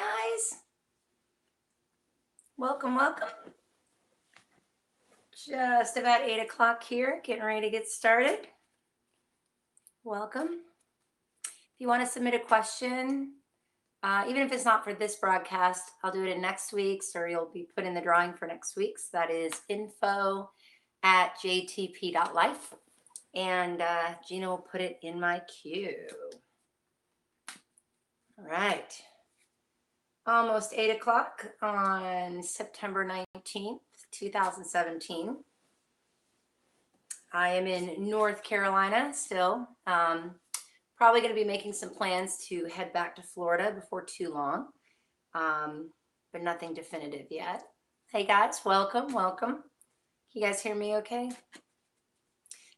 guys. Welcome, welcome. Just about 8 o'clock here, getting ready to get started. Welcome. If you want to submit a question, even if it's not for this broadcast, I'll do it in next week's, or you'll be put in the drawing for next week's. That is info@jtp.life. And Gina will put it in my queue. All right. Almost 8 o'clock on September 19th, 2017. I am in North Carolina still. Probably going to be making some plans to head back to Florida before too long, but nothing definitive yet. Hey guys, welcome, welcome. Can you guys hear me okay?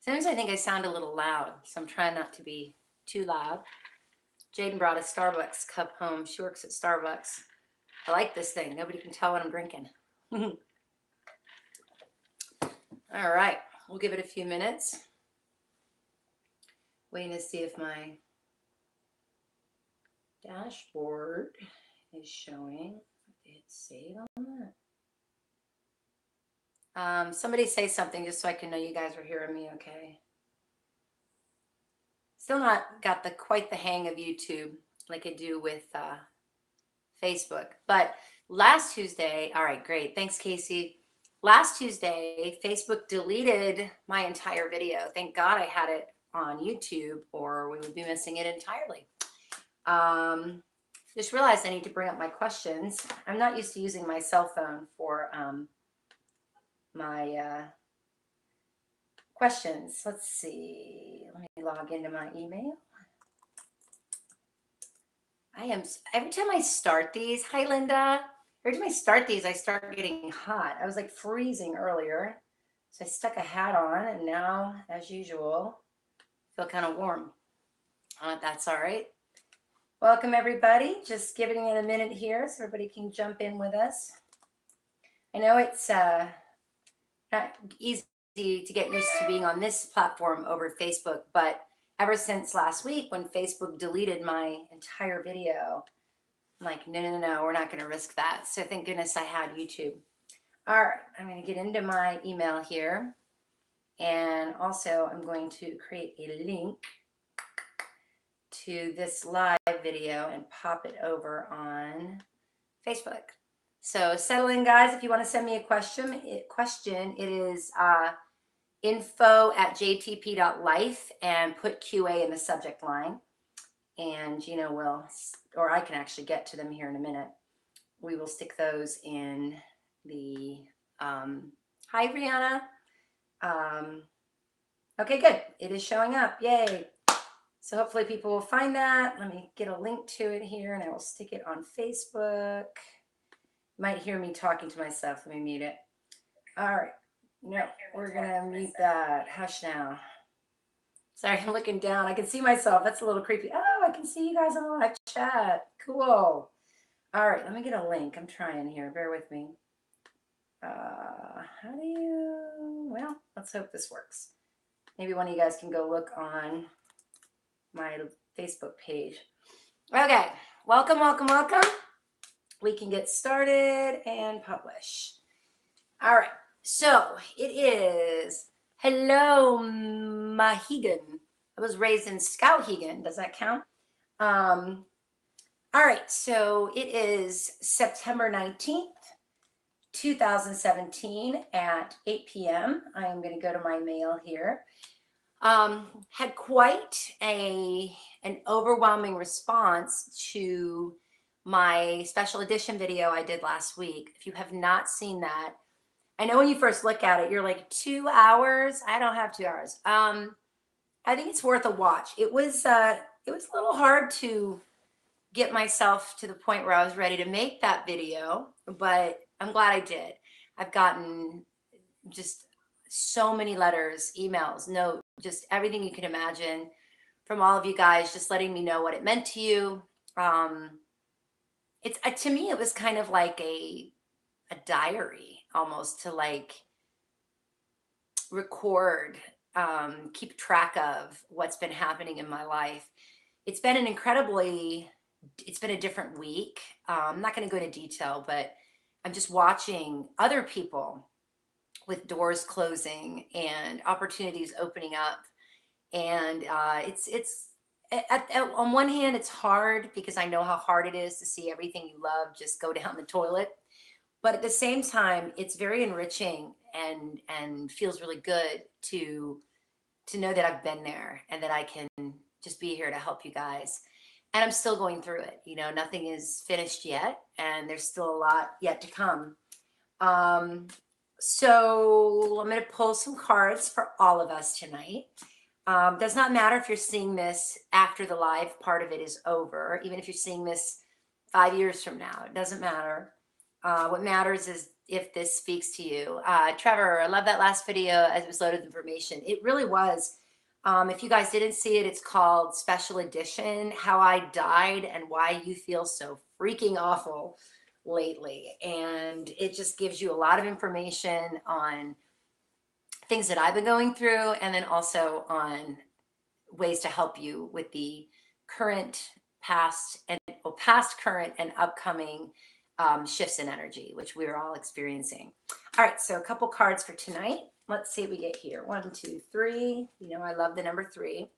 Sometimes I think I sound a little loud, so I'm trying not to be too loud. Jaden brought a Starbucks cup home. She works at Starbucks. I like this thing. Nobody can tell what I'm drinking. All right. We'll give it a few minutes. Waiting to see if my dashboard is showing. Hit save on that. Somebody say something just so I can know you guys are hearing me okay. Still not got quite the hang of YouTube like I do with Facebook. But last Tuesday, all right, great. Thanks, Casey. Last Tuesday, Facebook deleted my entire video. Thank God I had it on YouTube, or we would be missing it entirely. Just realized I need to bring up my questions. I'm not used to using my cell phone for my questions. Let's see. Let me log into my email. Every time I start these, hi Linda. Every time I start these, I start getting hot. I was like freezing earlier. So I stuck a hat on, and now, as usual, feel kind of warm. That's all right. Welcome everybody. Just giving it a minute here so everybody can jump in with us. I know it's not easy to get used to being on this platform over Facebook, but ever since last week when Facebook deleted my entire video, I'm like, no, we're not going to risk that. So thank goodness I had YouTube. All right, I'm going to get into my email here. And also I'm going to create a link to this live video and pop it over on Facebook. So settle in, guys. If you want to send me a question, it is info@jtp.life and put QA in the subject line. And Gina will, or I can actually get to them here in a minute. We will stick those in the, hi, Brianna. Okay, good. It is showing up. Yay. So hopefully people will find that. Let me get a link to it here and I will stick it on Facebook. You might hear me talking to myself. Let me mute it. All right. No, we're going to mute that. Hush now. Sorry, I'm looking down. I can see myself. That's a little creepy. Oh, I can see you guys on the live chat. Cool. All right, let me get a link. I'm trying here. Bear with me. How do you... Well, let's hope this works. Maybe one of you guys can go look on my Facebook page. Okay, welcome, welcome, welcome. We can get started and publish. All right, so it is... Hello, Mahegan. I was raised in Skowhegan. Does that count? All right, so it is September 19th, 2017 at 8 p.m. I am going to go to my mail here. Had quite an overwhelming response to my special edition video I did last week. If you have not seen that, I know when you first look at it, you're like 2 hours. I don't have 2 hours. I think it's worth a watch. It was a little hard to get myself to the point where I was ready to make that video, but I'm glad I did. I've gotten just so many letters, emails, notes, just everything you can imagine from all of you guys, just letting me know what it meant to you. It's to me, it was kind of like a diary almost, to like record, keep track of what's been happening in my life. It's been an incredibly it's been a different week. I'm not going to go into detail, but I'm just watching other people with doors closing and opportunities opening up. And on one hand, it's hard because I know how hard it is to see everything you love just go down the toilet. But at the same time, it's very enriching and feels really good to know that I've been there and that I can just be here to help you guys. And I'm still going through it. You know, nothing is finished yet, and there's still a lot yet to come. So I'm going to pull some cards for all of us tonight. Does not matter if you're seeing this after the live part of it is over, even if you're seeing this 5 years from now, it doesn't matter. What matters is if this speaks to you. Trevor, I love that last video as it was loaded with information. It really was. If you guys didn't see it, it's called Special Edition, How I Died and Why You Feel So Freaking Awful Lately. And it just gives you a lot of information on things that I've been going through, and then also on ways to help you with the current, past, current, and upcoming shifts in energy, which we're all experiencing. All right, so a couple cards for tonight. Let's see what we get here. 1, 2, 3. You know, I love the number 3.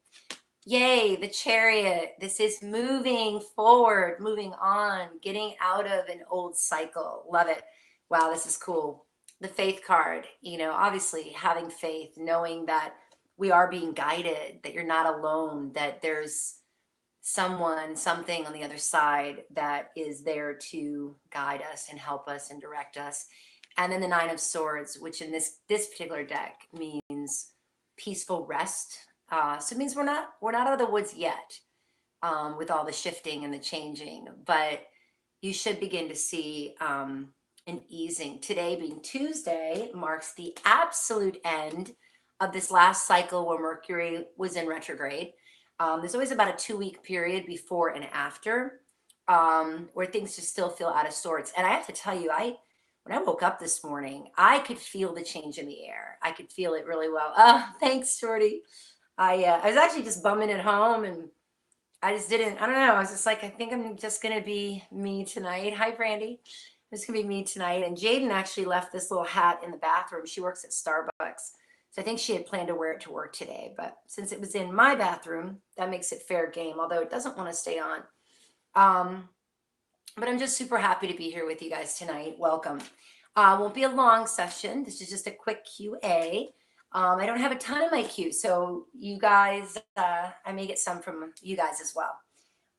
Yay, the Chariot. This is moving forward, moving on, getting out of an old cycle. Love it. Wow, this is cool. The Faith card, you know, obviously having faith, knowing that we are being guided, that you're not alone, that there's someone, something on the other side that is there to guide us and help us and direct us. And then the 9 of Swords, which in this particular deck means peaceful rest. So it means we're not out of the woods yet, with all the shifting and the changing, but you should begin to see an easing. Today being Tuesday marks the absolute end of this last cycle where Mercury was in retrograde. There's always about a 2-week period before and after, where things just still feel out of sorts. And I have to tell you, when I woke up this morning, I could feel the change in the air. I could feel it really well. Oh, thanks, Shorty. I was actually just bumming it home, and I just didn't, I don't know. I was just like, I think I'm just going to be me tonight. Hi, Brandy. It's going to be me tonight. And Jaden actually left this little hat in the bathroom. She works at Starbucks. So I think she had planned to wear it to work today. But since it was in my bathroom, that makes it fair game, although it doesn't want to stay on. But I'm just super happy to be here with you guys tonight. Welcome. Won't be a long session. This is just a quick QA. I don't have a ton of my Q, so you guys, I may get some from you guys as well.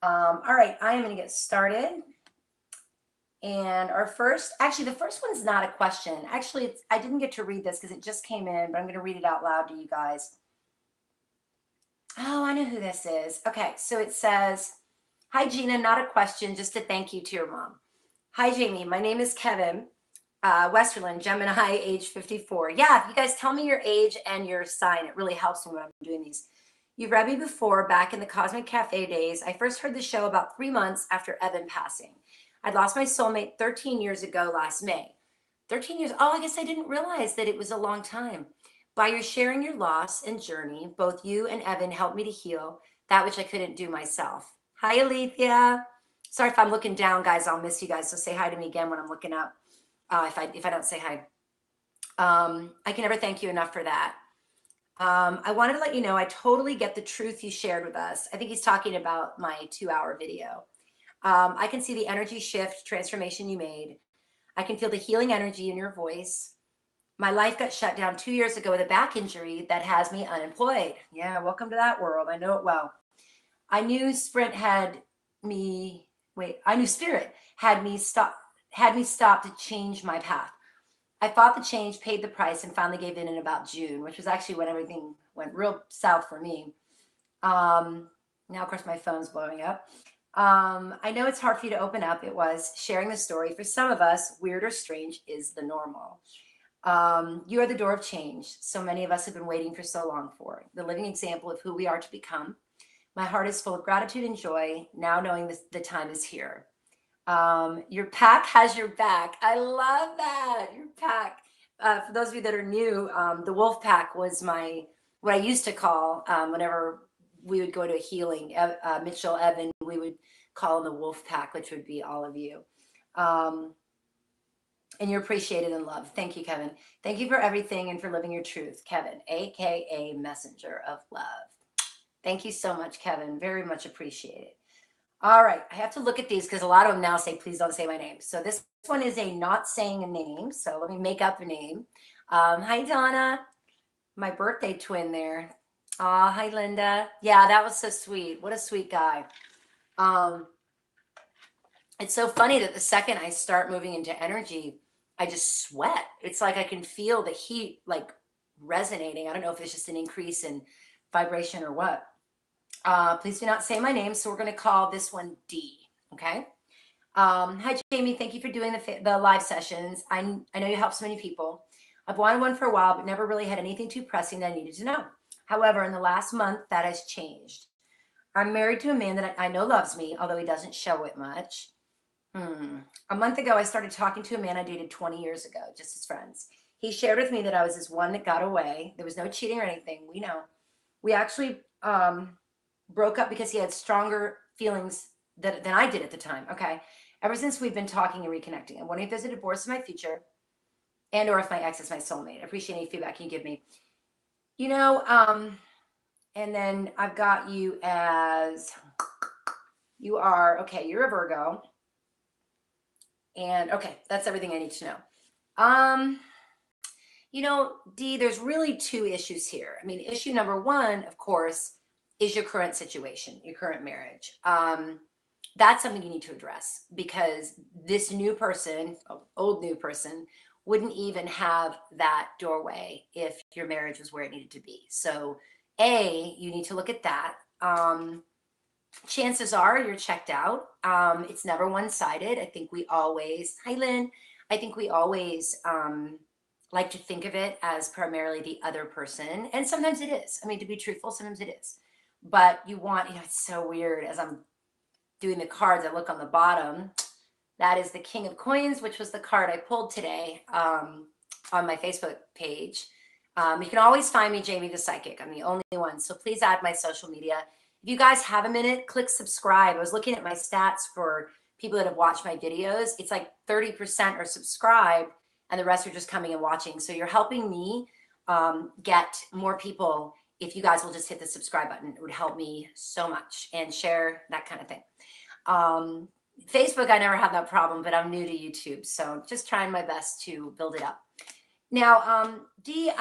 All right, I am going to get started. And our first, actually, the first one's not a question. Actually, I didn't get to read this because it just came in, but I'm going to read it out loud to you guys. Oh, I know who this is. Okay, so it says, hi, Gina, not a question, just a thank you to your mom. Hi, Jamie, my name is Kevin, Westerland, Gemini, age 54. Yeah, if you guys tell me your age and your sign, it really helps me when I'm doing these. You've read me before, back in the Cosmic Cafe days. I first heard the show about 3 months after Evan passing. I lost my soulmate 13 years ago last May. 13 years, oh, I guess I didn't realize that it was a long time. By your sharing your loss and journey, both you and Evan helped me to heal that which I couldn't do myself. Hi, Alethea. Sorry if I'm looking down, guys. I'll miss you guys, so say hi to me again when I'm looking up, if I don't say hi. I can never thank you enough for that. I wanted to let you know I totally get the truth you shared with us. I think he's talking about my 2-hour video. I can see the energy shift, transformation you made. I can feel the healing energy in your voice. My life got shut down 2 years ago with a back injury that has me unemployed. Yeah, welcome to that world. I know it well. I knew Spirit had me stop to change my path. I fought the change, paid the price, and finally gave in about June, which was actually when everything went real south for me. Now, of course, my phone's blowing up. I know it's hard for you to open up. It was sharing the story. For some of us, weird or strange is the normal. You are the door of change. So many of us have been waiting for so long for the living example of who we are to become. My heart is full of gratitude and joy now knowing the time is here. Your pack has your back. I love that. Your pack. For those of you that are new, the wolf pack was what I used to call, whenever we would go to a healing, Mitchell, Evan, we would call in the wolf pack, which would be all of you. And you're appreciated and loved. Thank you, Kevin. Thank you for everything and for living your truth, Kevin, aka Messenger of Love. Thank you so much, Kevin. Very much appreciated. All right, I have to look at these because a lot of them now say, please don't say my name. So this one is a not saying a name. So let me make up a name. Hi, Donna, my birthday twin there. Hi, Linda. Yeah, that was so sweet. What a sweet guy. It's so funny that the second I start moving into energy, I just sweat. It's like I can feel the heat like resonating. I don't know if it's just an increase in vibration or what. Please do not say my name. So we're going to call this one D. Okay. Hi, Jamie. Thank you for doing the live sessions. I know you help so many people. I've wanted one for a while, but never really had anything too pressing that I needed to know. However, in the last month, that has changed. I'm married to a man that I know loves me, although he doesn't show it much. A month ago, I started talking to a man I dated 20 years ago, just as friends. He shared with me that I was this one that got away. There was no cheating or anything. We know. We actually broke up because he had stronger feelings than I did at the time. Okay. Ever since we've been talking and reconnecting. I'm wondering if there's a divorce in my future and or if my ex is my soulmate. I appreciate any feedback you give me. You know, and then I've got you as, you are, okay, you're a Virgo. And okay, that's everything I need to know. You know, D, there's really two issues here. I mean, issue number one, of course, is your current situation, your current marriage. That's something you need to address because this new person, old new person, wouldn't even have that doorway if your marriage was where it needed to be. So, A, you need to look at that. Chances are you're checked out. It's never one-sided. I think we always, hi Lynn, I think we always like to think of it as primarily the other person. And sometimes it is. I mean, to be truthful, sometimes it is. But you want, you know, it's so weird. As I'm doing the cards, I look on the bottom. That is the King of Coins, which was the card I pulled today on my Facebook page. You can always find me, Jamie the Psychic. I'm the only one. So please add my social media. If you guys have a minute, click subscribe. I was looking at my stats for people that have watched my videos. It's like 30% are subscribed and the rest are just coming and watching. So you're helping me get more people. If you guys will just hit the subscribe button, it would help me so much, and share, that kind of thing. Facebook, I never had that problem, but I'm new to YouTube. So just trying my best to build it up. Now, D,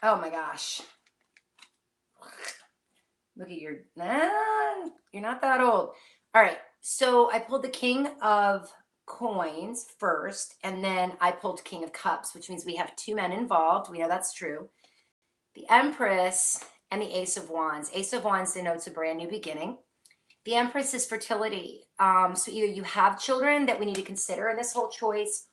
oh my gosh. Look at you're not that old. All right. So I pulled the King of Coins first, and then I pulled King of Cups, which means we have two men involved. We know that's true. The Empress and the Ace of Wands. Ace of Wands denotes a brand new beginning. The Empress is fertility. So either you have children that we need to consider in this whole choice,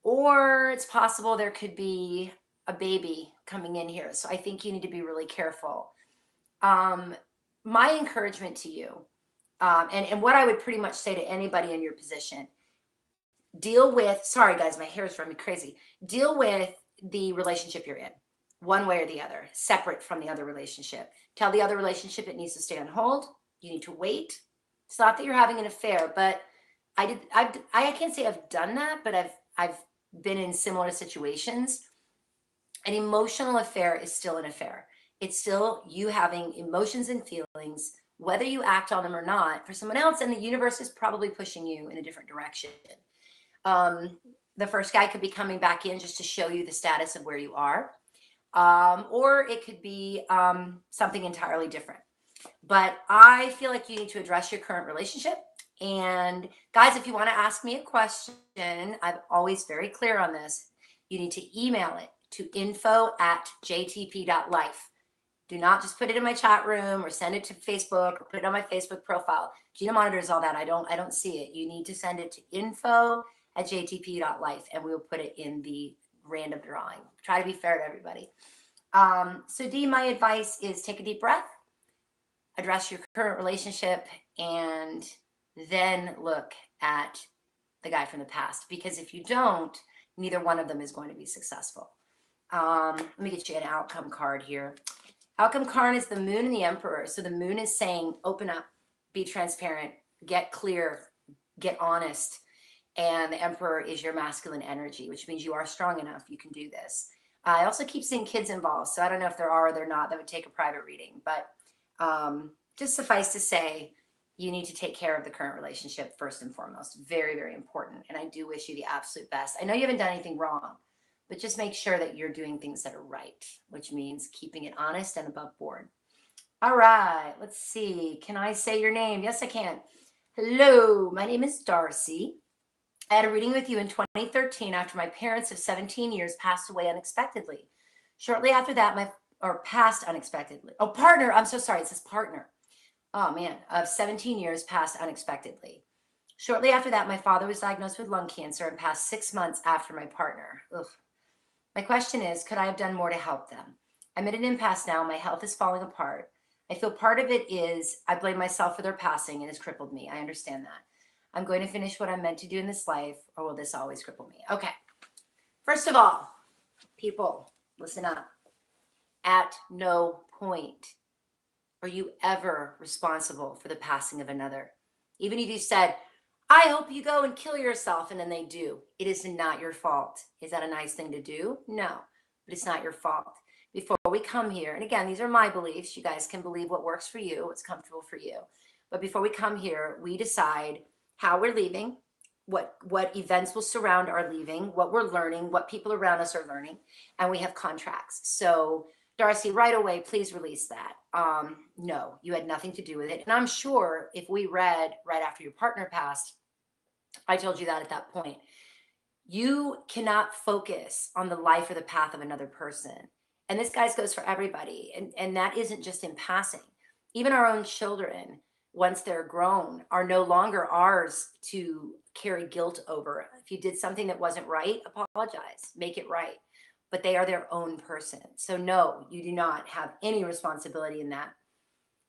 or it's possible there could be a baby coming in here. So I think you need to be really careful. My encouragement to you, and what I would pretty much say to anybody in your position, deal with, sorry guys, my hair is driving me crazy. Deal with the relationship you're in, one way or the other, separate from the other relationship. Tell the other relationship it needs to stay on hold. You need to wait. It's not that you're having an affair, but I can't say I've done that, but I've been in similar situations. An emotional affair is still an affair. It's still you having emotions and feelings, whether you act on them or not, for someone else, and the universe is probably pushing you in a different direction. The first guy could be coming back in just to show you the status of where you are, or it could be something entirely different. But I feel like you need to address your current relationship. And guys, if you want to ask me a question, I'm always very clear on this. You need to email it to info@jtp.life. Do not just put it in my chat room or send it to Facebook or put it on my Facebook profile. Gina monitors all that. I don't see it. You need to send it to info@jtp.life, and we will put it in the random drawing. Try to be fair to everybody. So D, my advice is take a deep breath, address your current relationship, and then look at the guy from the past. Because if you don't, neither one of them is going to be successful. Let me get you an outcome card here. How come Karn is the moon and the emperor? So the moon is saying, open up, be transparent, get clear, get honest. And the emperor is your masculine energy, which means you are strong enough. You can do this. I also keep seeing kids involved. So I don't know if there are or they're not. That would take a private reading. But just suffice to say, you need to take care of the current relationship first and foremost. Very, very important. And I do wish you the absolute best. I know you haven't done anything wrong, but just make sure that you're doing things that are right, which means keeping it honest and above board. All right, let's see. Can I say your name? Yes, I can. Hello, my name is Darcy. I had a reading with you in 2013 after my parents of 17 years passed away unexpectedly. Shortly after that, passed unexpectedly. Oh, partner, I'm so sorry, it says partner. Oh man, of 17 years passed unexpectedly. Shortly after that, my father was diagnosed with lung cancer and passed 6 months after my partner. Ugh. My question is, could I have done more to help them? I'm at an impasse now. My health is falling apart. I feel part of it is I blame myself for their passing and has crippled me. I understand that. I'm going to finish what I'm meant to do in this life, or will this always cripple me? Okay. First of all, people, listen up. At no point are you ever responsible for the passing of another. Even if you said, I hope you go and kill yourself, and then they do. It is not your fault. Is that a nice thing to do? No, but it's not your fault. Before we come here, and again, these are my beliefs. You guys can believe what works for you, what's comfortable for you. But before we come here, we decide how we're leaving, what events will surround our leaving, what we're learning, what people around us are learning, and we have contracts. So Darcy, right away, please release that. No, you had nothing to do with it. And I'm sure if we read right after your partner passed, I told you that at that point. You cannot focus on the life or the path of another person. And this, guys, goes for everybody. And that isn't just in passing. Even our own children, once they're grown, are no longer ours to carry guilt over. If you did something that wasn't right, apologize, make it right. But they are their own person. So no, you do not have any responsibility in that.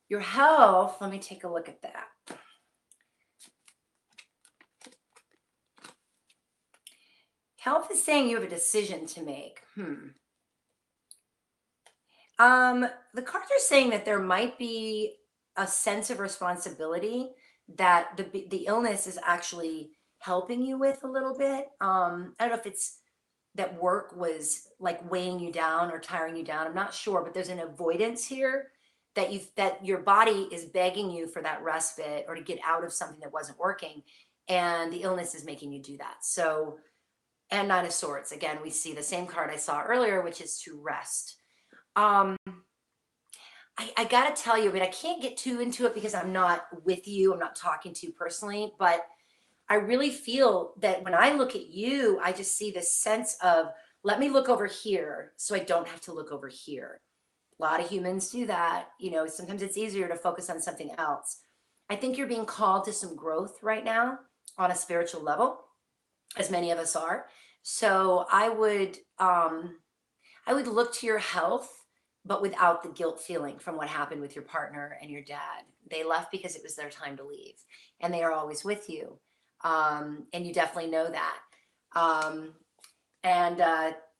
Your health, let me take a look at that. Health is saying you have a decision to make. The cards are saying that there might be a sense of responsibility that the illness is actually helping you with a little bit. I don't know if it's that work was like weighing you down or tiring you down. I'm not sure, but there's an avoidance here that your body is begging you for that respite or to get out of something that wasn't working. And the illness is making you do that. So, and Nine of Swords, again, we see the same card I saw earlier, which is to rest. I got to tell you, I mean, I can't get too into it because I'm not with you. I'm not talking to you personally, but I really feel that when I look at you, I just see this sense of, let me look over here so I don't have to look over here. A lot of humans do that. You know, sometimes it's easier to focus on something else. I think you're being called to some growth right now on a spiritual level, as many of us are. So I would look to your health, but without the guilt feeling from what happened with your partner and your dad. They left because it was their time to leave, and they are always with you. And you definitely know that.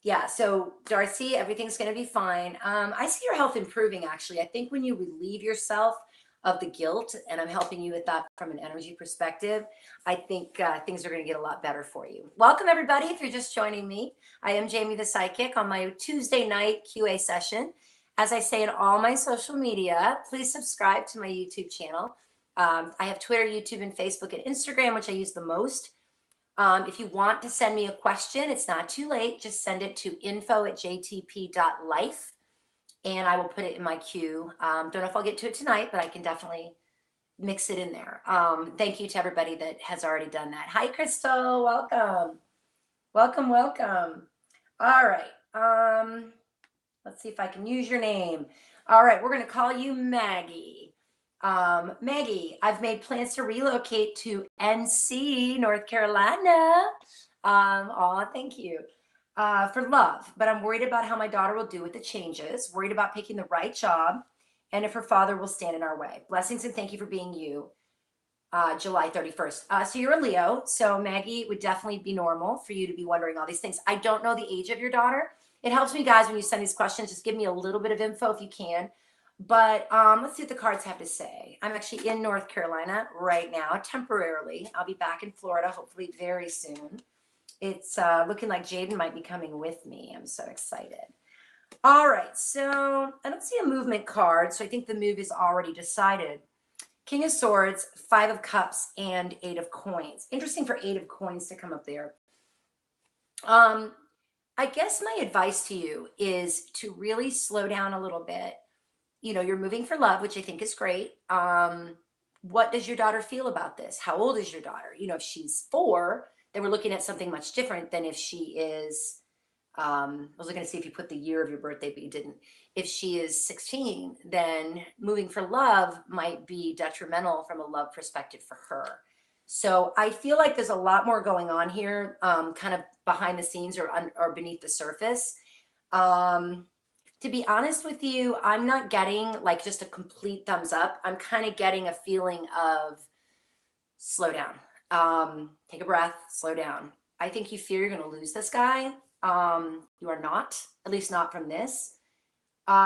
Yeah, so Darcy, everything's going to be fine. I see your health improving, actually. I think when you relieve yourself of the guilt, and I'm helping you with that from an energy perspective, I think things are going to get a lot better for you. Welcome, everybody, if you're just joining me. I am Jamie the Psychic on my Tuesday night QA session. As I say in all my social media, please subscribe to my YouTube channel. I have Twitter, YouTube, and Facebook and Instagram, which I use the most. If you want to send me a question, it's not too late. Just send it to info@jtp.life, and I will put it in my queue. Don't know if I'll get to it tonight, but I can definitely mix it in there. Thank you to everybody that has already done that. Hi, Crystal. Welcome. Welcome, welcome. All right. Let's see if I can use your name. All right. We're going to call you Maggie. Maggie, I've made plans to relocate to NC, North Carolina. Thank you. For love, but I'm worried about how my daughter will do with the changes, worried about picking the right job, and if her father will stand in our way. Blessings and thank you for being you. July 31st. So you're a Leo. So Maggie, it would definitely be normal for you to be wondering all these things. I don't know the age of your daughter. It helps me, guys, when you send these questions, just give me a little bit of info if you can. But let's see what the cards have to say. I'm actually in North Carolina right now, temporarily. I'll be back in Florida, hopefully very soon. It's looking like Jaden might be coming with me. I'm so excited. All right, so I don't see a movement card, so I think the move is already decided. King of Swords, Five of Cups, and Eight of Coins. Interesting for Eight of Coins to come up there. I guess my advice to you is to really slow down a little bit. You know, you're moving for love, which I think is great. What does your daughter feel about this? How old is your daughter? You know, if she's 4, then we're looking at something much different than if she is, I was looking to see if you put the year of your birthday, but you didn't. If she is 16, then moving for love might be detrimental from a love perspective for her. So I feel like there's a lot more going on here, kind of behind the scenes or beneath the surface. To be honest with you, I'm not getting like just a complete thumbs up. I'm kind of getting a feeling of slow down. Take a breath, slow down. I think you fear you're going to lose this guy. You are not, at least not from this.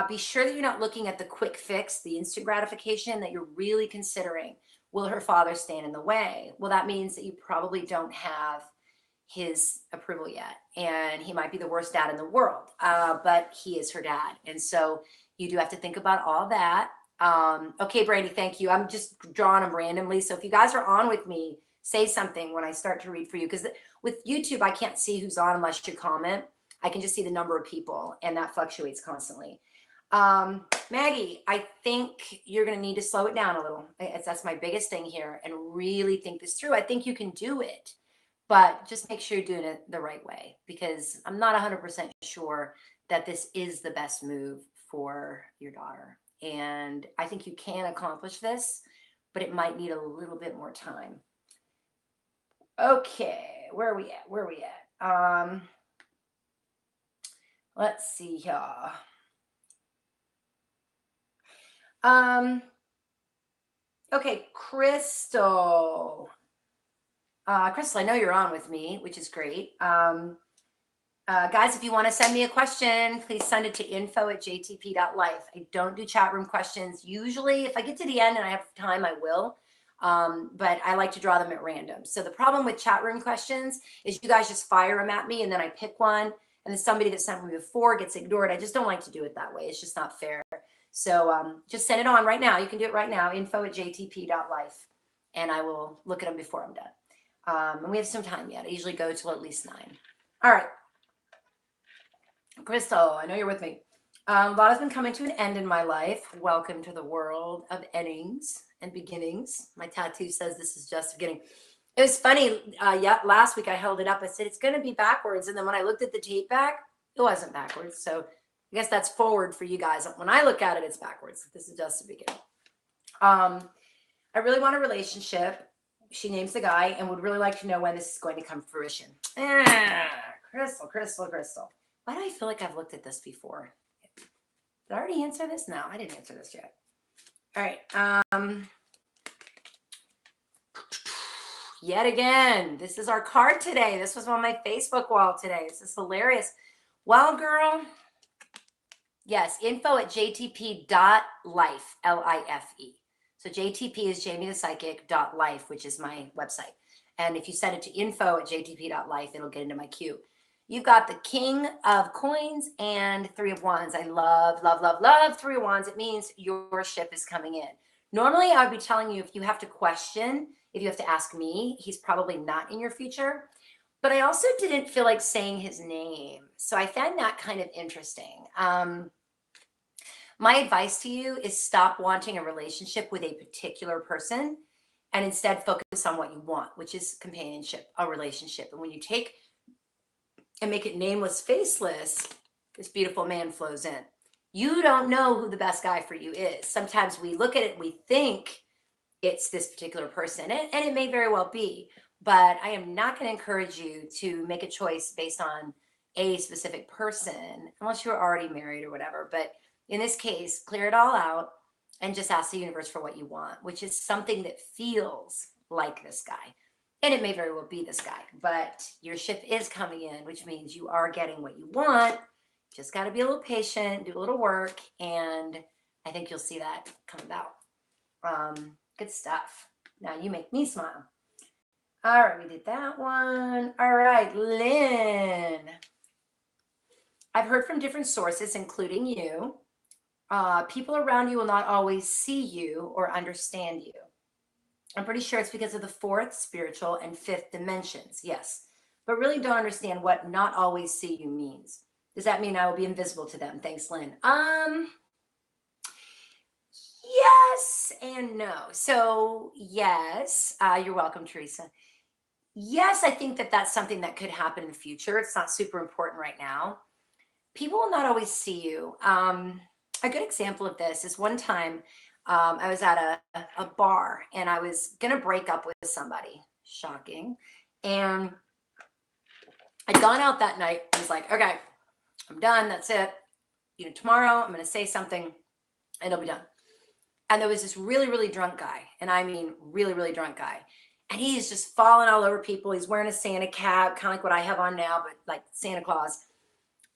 Be sure that you're not looking at the quick fix, the instant gratification, that you're really considering. Will her father stand in the way? Well, that means that you probably don't have his approval yet, and he might be the worst dad in the world, but he is her dad, and so you do have to think about all that. Okay, Brandy, thank you. I'm just drawing them randomly, so if you guys are on with me, say something when I start to read for you, because with YouTube I can't see who's on unless you comment. I can just see the number of people, and that fluctuates constantly. Maggie, I think you're going to need to slow it down a little. That's my biggest thing here, and really think this through. I think you can do it, but just make sure you're doing it the right way, because I'm not 100% sure that this is the best move for your daughter. And I think you can accomplish this, but it might need a little bit more time. Okay, where are we at? Let's see here. Okay, Crystal. Crystal, I know you're on with me, which is great. Guys, if you want to send me a question, please send it to info@jtp.life. I don't do chat room questions. Usually, if I get to the end and I have time, I will. But I like to draw them at random. So the problem with chat room questions is you guys just fire them at me, and then I pick one, and then somebody that sent me before gets ignored. I just don't like to do it that way. It's just not fair. So just send it on right now. You can do it right now, info@jtp.life, and I will look at them before I'm done. And we have some time yet. I usually go till at least 9. All right. Crystal, I know you're with me. A lot has been coming to an end in my life. Welcome to the world of endings and beginnings. My tattoo says this is just a beginning. It was funny. Last week I held it up. I said, it's going to be backwards. And then when I looked at the tape back, it wasn't backwards. So I guess that's forward for you guys. When I look at it, it's backwards. This is just a beginning. I really want a relationship. She names the guy and would really like to know when this is going to come to fruition. Crystal. Why do I feel like I've looked at this before? Did I already answer this? No, I didn't answer this yet. All right. Yet again, this is our card today. This was on my Facebook wall today. This is hilarious. Well, girl, yes, info@jtp.life, L-I-F-E. So JTP is Jamie the Psychic.life, which is my website. And if you send it to info@jtp.life, it'll get into my queue. You've got the King of Coins and 3 of Wands. I love 3 of Wands. It means your ship is coming in. Normally, I would be telling you if you have to question, if you have to ask me, he's probably not in your future. But I also didn't feel like saying his name. So I found that kind of interesting. My advice to you is stop wanting a relationship with a particular person and instead focus on what you want, which is companionship, a relationship. And when you take and make it nameless, faceless, this beautiful man flows in. You don't know who the best guy for you is. Sometimes we look at it, we think it's this particular person, and it may very well be, but I am not going to encourage you to make a choice based on a specific person, unless you're already married or whatever. But in this case, clear it all out and just ask the universe for what you want, which is something that feels like this guy. And it may very well be this guy, but your ship is coming in, which means you are getting what you want. Just got to be a little patient, do a little work, and I think you'll see that come about. Good stuff. Now you make me smile. All right, we did that one. All right, Lynn. I've heard from different sources, including you. People around you will not always see you or understand you. I'm pretty sure it's because of the fourth, spiritual, and fifth dimensions. Yes, but really don't understand what not always see you means. Does that mean I will be invisible to them? Thanks, Lynn. Yes and no. So yes, you're welcome, Teresa. Yes, I think that that's something that could happen in the future. It's not super important right now. People will not always see you. A good example of this is one time I was at a bar and I was going to break up with somebody. Shocking. And I'd gone out that night. I was like, okay, I'm done. That's it. You know, tomorrow I'm going to say something and it'll be done. And there was this really, really drunk guy. And I mean, really, really drunk guy. And he's just falling all over people. He's wearing a Santa cap, kind of like what I have on now, but like Santa Claus.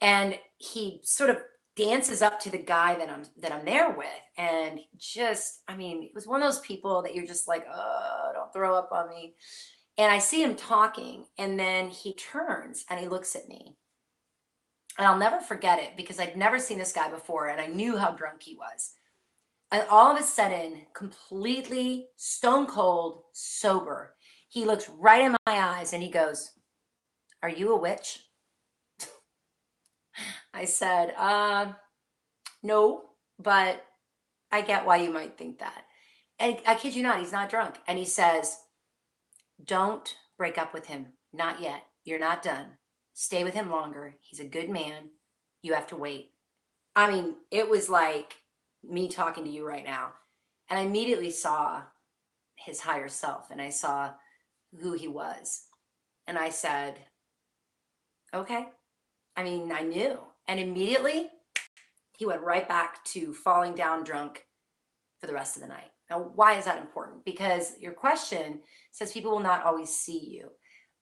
And he sort of dances up to the guy that I'm there with. And just, I mean, it was one of those people that you're just like, oh, don't throw up on me. And I see him talking, and then he turns and he looks at me. And I'll never forget it because I'd never seen this guy before, and I knew how drunk he was. And all of a sudden, completely stone cold, sober, he looks right in my eyes and he goes, "Are you a witch?" I said, no, but I get why you might think that. And I kid you not, he's not drunk. And he says, "Don't break up with him. Not yet. You're not done. Stay with him longer. He's a good man. You have to wait." I mean, it was like me talking to you right now. And I immediately saw his higher self and I saw who he was. And I said, okay. I mean, I knew. And immediately he went right back to falling down drunk for the rest of the night. Now, why is that important? Because your question says people will not always see you.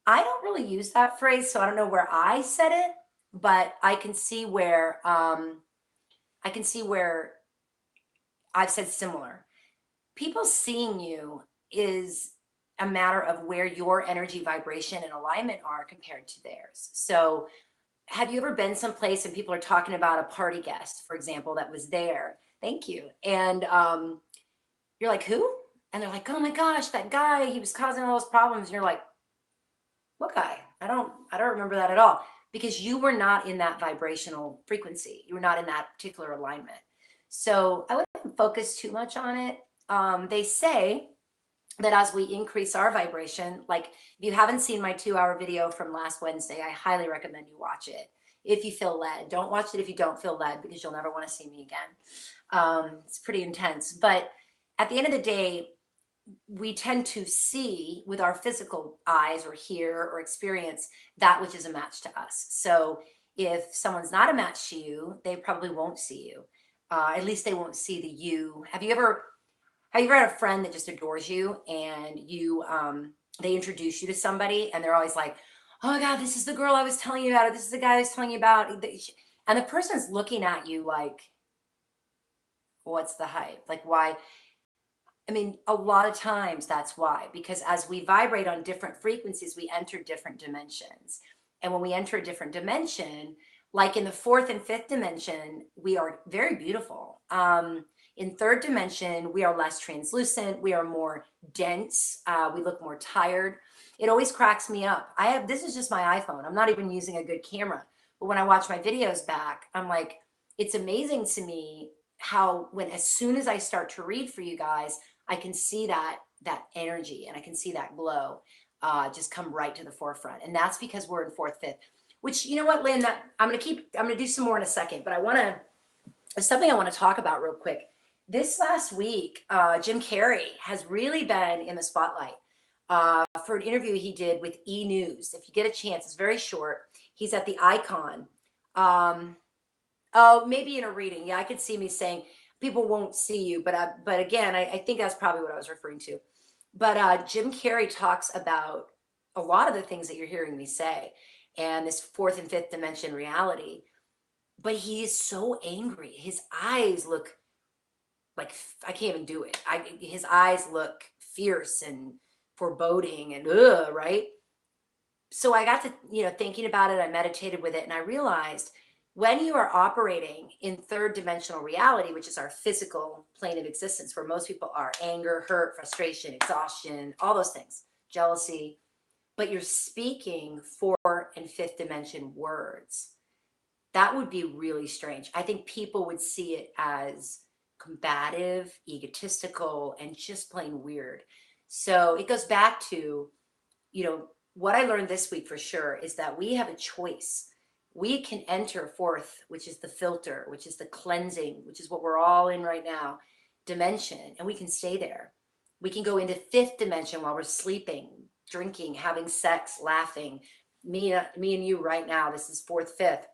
I don't really use that phrase, so I don't know where I said it, but I can see where I've said similar. People seeing you is a matter of where your energy, vibration, and alignment are compared to theirs. So have you ever been someplace and people are talking about a party guest, for example, that was there? Thank you. And you're like, who? And they're like, oh my gosh, that guy, he was causing all those problems. And you're like, what guy? I don't remember that at all, because you were not in that vibrational frequency. You were not in that particular alignment. So I wouldn't focus too much on it. They say that as we increase our vibration, like if you haven't seen my 2-hour video from last Wednesday, I highly recommend you watch it. If you feel led, don't watch it if you don't feel led, because you'll never want to see me again. It's pretty intense. But at the end of the day, we tend to see with our physical eyes or hear or experience that which is a match to us. So if someone's not a match to you, they probably won't see you. At least they won't see the you. Have you ever had a friend that just adores you and they introduce you to somebody and they're always like, oh my God, this is the girl I was telling you about, or this is the guy I was telling you about. And the person's looking at you like, what's the hype? Like, why? I mean, a lot of times that's why, because as we vibrate on different frequencies, we enter different dimensions. And when we enter a different dimension, like in the fourth and fifth dimension, we are very beautiful. In third dimension, we are less translucent. We are more dense. We look more tired. It always cracks me up. This is just my iPhone. I'm not even using a good camera. But when I watch my videos back, I'm like, it's amazing to me how as soon as I start to read for you guys, I can see that energy and I can see that glow just come right to the forefront. And that's because we're in fourth, fifth, which, you know what, Lynn, I'm going to do some more in a second, but there's something I want to talk about real quick. This last week, Jim Carrey has really been in the spotlight for an interview he did with E! News. If you get a chance, it's very short. He's at the Icon. Maybe in a reading. Yeah, I could see me saying people won't see you, but again, I think that's probably what I was referring to. But Jim Carrey talks about a lot of the things that you're hearing me say, and this fourth and fifth dimension reality. But he is so angry. His eyes look like, I can't even do it. His eyes look fierce and foreboding and right? So I got to, thinking about it, I meditated with it, and I realized when you are operating in third dimensional reality, which is our physical plane of existence, where most people are anger, hurt, frustration, exhaustion, all those things, jealousy, but you're speaking fourth and fifth dimension words, that would be really strange. I think people would see it as combative, egotistical, and just plain weird. So it goes back to, what I learned this week for sure is that we have a choice. We can enter fourth, which is the filter, which is the cleansing, which is what we're all in right now, dimension, and we can stay there. We can go into fifth dimension while we're sleeping, drinking, having sex, laughing. Me and you right now, this is fourth, fifth.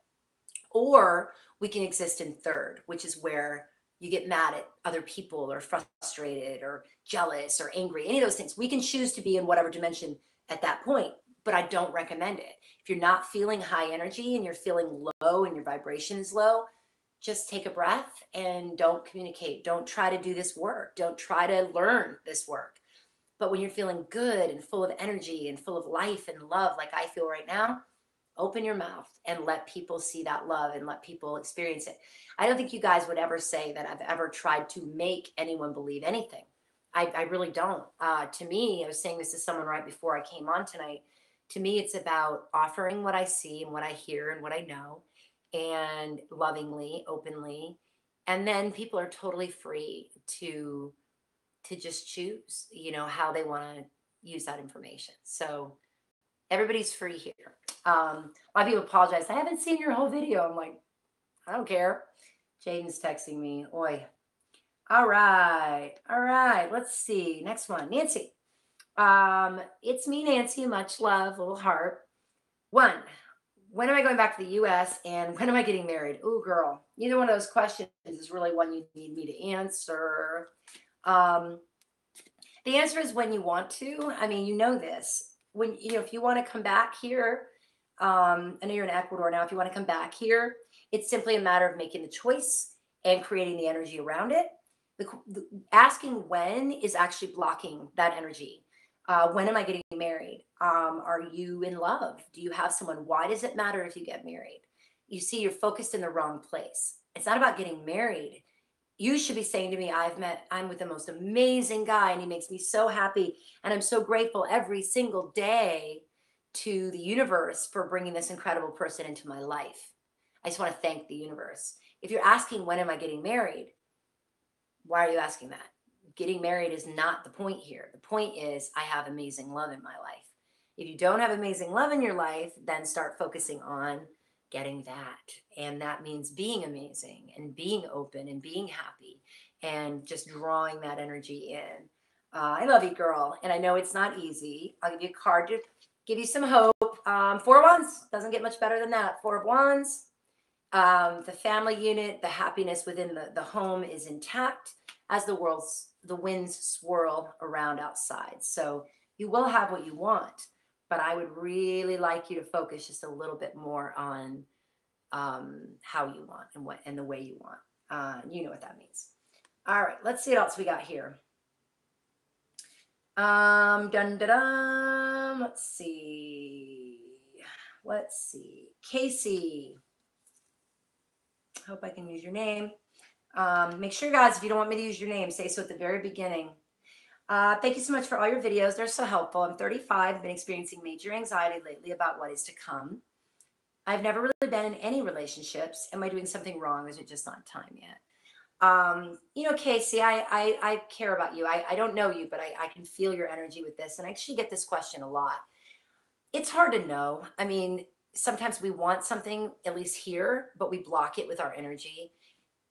Or we can exist in third, which is where you get mad at other people or frustrated or jealous or angry, any of those things. We can choose to be in whatever dimension at that point, but I don't recommend it. If you're not feeling high energy and you're feeling low and your vibration is low, just take a breath and don't communicate. Don't try to do this work. Don't try to learn this work. But when you're feeling good and full of energy and full of life and love, like I feel right now, open your mouth and let people see that love and let people experience it. I don't think you guys would ever say that I've ever tried to make anyone believe anything. I really don't. To me, I was saying this to someone right before I came on tonight. To me, it's about offering what I see and what I hear and what I know, and lovingly, openly. And then people are totally free to just choose, how they want to use that information. So everybody's free here. A lot of people apologize. I haven't seen your whole video. I'm like, I don't care. Jaden's texting me. Oi. All right. All right. Let's see. Next one. Nancy. It's me, Nancy. Much love. Little heart. One. When am I going back to the US and when am I getting married? Ooh, girl. Neither one of those questions is really one you need me to answer. The answer is when you want to. I mean, you know this. When if you want to come back here, I know you're in Ecuador now. If you want to come back here, it's simply a matter of making the choice and creating the energy around it. Asking when is actually blocking that energy. When am I getting married? Are you in love? Do you have someone? Why does it matter if you get married? You see, you're focused in the wrong place. It's not about getting married. You should be saying to me, I'm with the most amazing guy and he makes me so happy. And I'm so grateful every single day to the universe for bringing this incredible person into my life. I just want to thank the universe. If you're asking, when am I getting married? Why are you asking that? Getting married is not the point here. The point is I have amazing love in my life. If you don't have amazing love in your life, then start focusing on getting that. And that means being amazing and being open and being happy and just drawing that energy in. I love you, girl. And I know it's not easy. I'll give you a card to give you some hope. Four of Wands. Doesn't get much better than that. Four of Wands. The family unit, the happiness within the home is intact as the winds swirl around outside. So you will have what you want, but I would really like you to focus just a little bit more on how you want and the way you want. You know what that means. All right, let's see what else we got here. Dun, dun, dun. Let's see. Casey. Hope I can use your name. Make sure, guys, if you don't want me to use your name, say so at the very beginning. Thank you so much for all your videos. They're so helpful. I'm 35. I've been experiencing major anxiety lately about what is to come. I've never really been in any relationships. Am I doing something wrong? Or is it just not time yet? Casey, I care about you. I don't know you, but I can feel your energy with this. And I actually get this question a lot. It's hard to know. I mean, sometimes we want something, at least here, but we block it with our energy.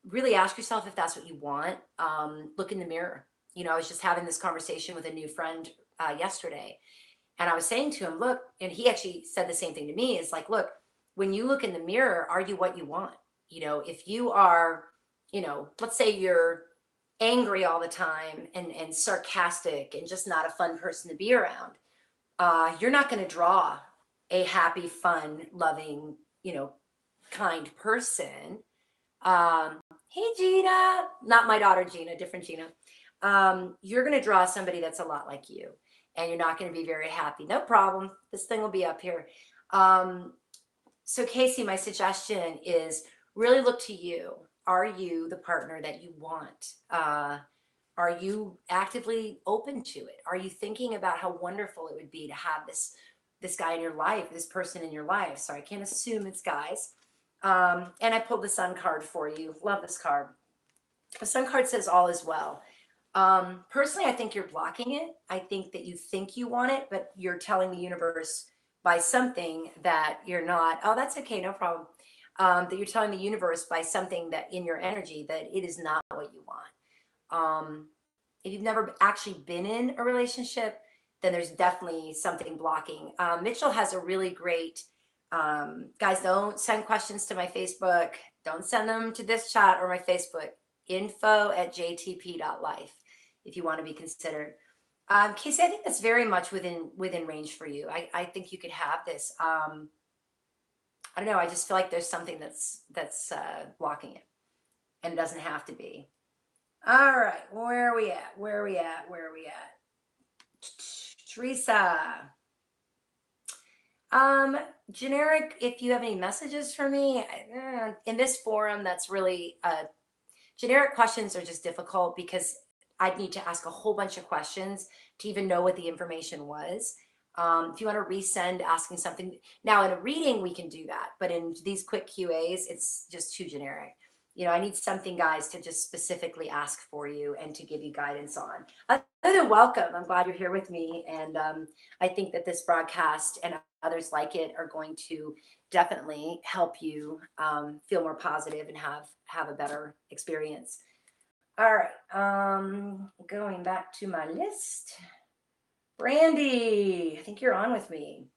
Really ask yourself if that's what you want. Look in the mirror. I was just having this conversation with a new friend yesterday. And I was saying to him, look, and he actually said the same thing to me. It's like, look, when you look in the mirror, are you what you want? If you are, let's say you're angry all the time and sarcastic and just not a fun person to be around, you're not going to draw a happy, fun, loving, kind person. Hey, Gina. Not my daughter, Gina, different Gina. You're going to draw somebody that's a lot like you, and you're not going to be very happy. No problem. This thing will be up here. So, Casey, my suggestion is really look to you. Are you the partner that you want? Are you actively open to it? Are you thinking about how wonderful it would be to have this guy in your life, this person in your life? So I can't assume it's guys. And I pulled the Sun card for you. Love this card. The Sun card says all is well. Personally, I think you're blocking it. I think that you think you want it, but you're telling the universe by something that you're not. Oh, that's okay, no problem. That you're telling the universe by something that in your energy that it is not what you want. If you've never actually been in a relationship, then there's definitely something blocking. Mitchell has a really great, guys, don't send questions to my Facebook. Don't send them to this chat or my Facebook, info@jtp.life if you want to be considered. Casey, I think that's very much within range for you. I think you could have this. I don't know. I just feel like there's something that's blocking it, and it doesn't have to be. All right, where are we at? Teresa. Generic, if you have any messages for me, in this forum, that's really, generic questions are just difficult because I'd need to ask a whole bunch of questions to even know what the information was. If you want to resend asking something, now in a reading, we can do that, but in these quick QAs, it's just too generic. I need something, guys, to just specifically ask for you and to give you guidance on. Other than welcome, I'm glad you're here with me. And I think that this broadcast and others like it are going to definitely help you feel more positive and have a better experience. All right, going back to my list. Brandy, I think you're on with me.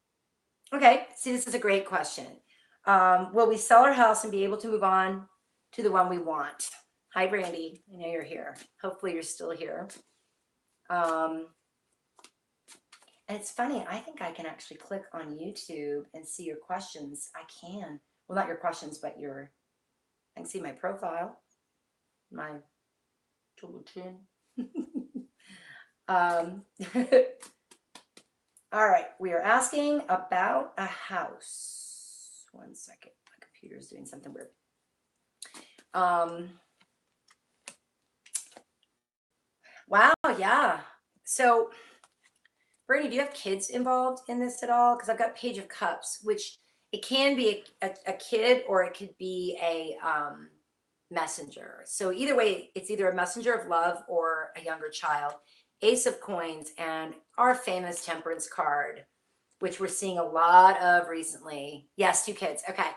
Okay, see, this is a great question. Will we sell our house and be able to move on to the one we want? Hi, Brandy. I know you're here. Hopefully you're still here. And it's funny. I think I can actually click on YouTube and see your questions. I can. Well, not your questions, but I can see my profile, my little chin. All right. We are asking about a house. One second. My computer's doing something weird. Wow, yeah. So, Bernie, do you have kids involved in this at all? Because I've got Page of Cups, which it can be a kid or it could be a messenger. So either way, it's either a messenger of love or a younger child. Ace of Coins and our famous Temperance card, which we're seeing a lot of recently. Yes, 2 kids. Okay.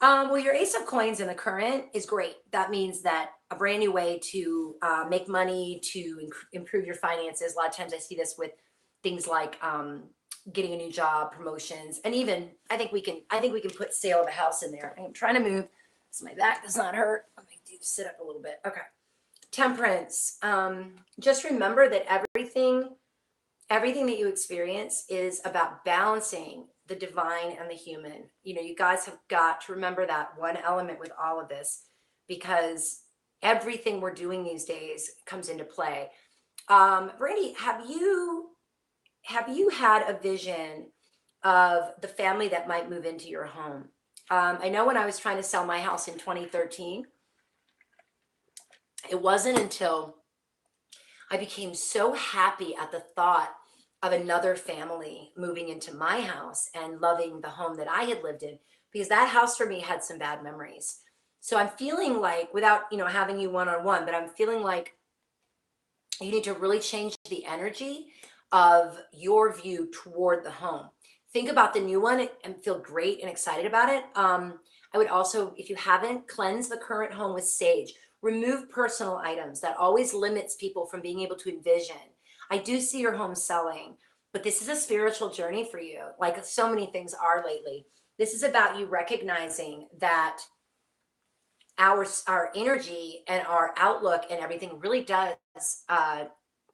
Well, your Ace of Coins in the current is great. That means that a brand new way to make money, to improve your finances. A lot of times I see this with things like getting a new job, promotions, and even I think we can put sale of a house in there. I'm trying to move so my back does not hurt. Let me sit up a little bit. Okay. Temperance. Just remember that everything that you experience is about balancing the divine and the human. You guys have got to remember that one element with all of this, because everything we're doing these days comes into play. Brandy, have you had a vision of the family that might move into your home? I know when I was trying to sell my house in 2013, it wasn't until I became so happy at the thought of another family moving into my house and loving the home that I had lived in, because that house for me had some bad memories. So I'm feeling like, without having you one-on-one, but I'm feeling like you need to really change the energy of your view toward the home. Think about the new one and feel great and excited about it. I would also, if you haven't, cleanse the current home with sage. Remove personal items. That always limits people from being able to envision. I do see your home selling, but this is a spiritual journey for you, like so many things are lately. This is about you recognizing that our energy and our outlook and everything really does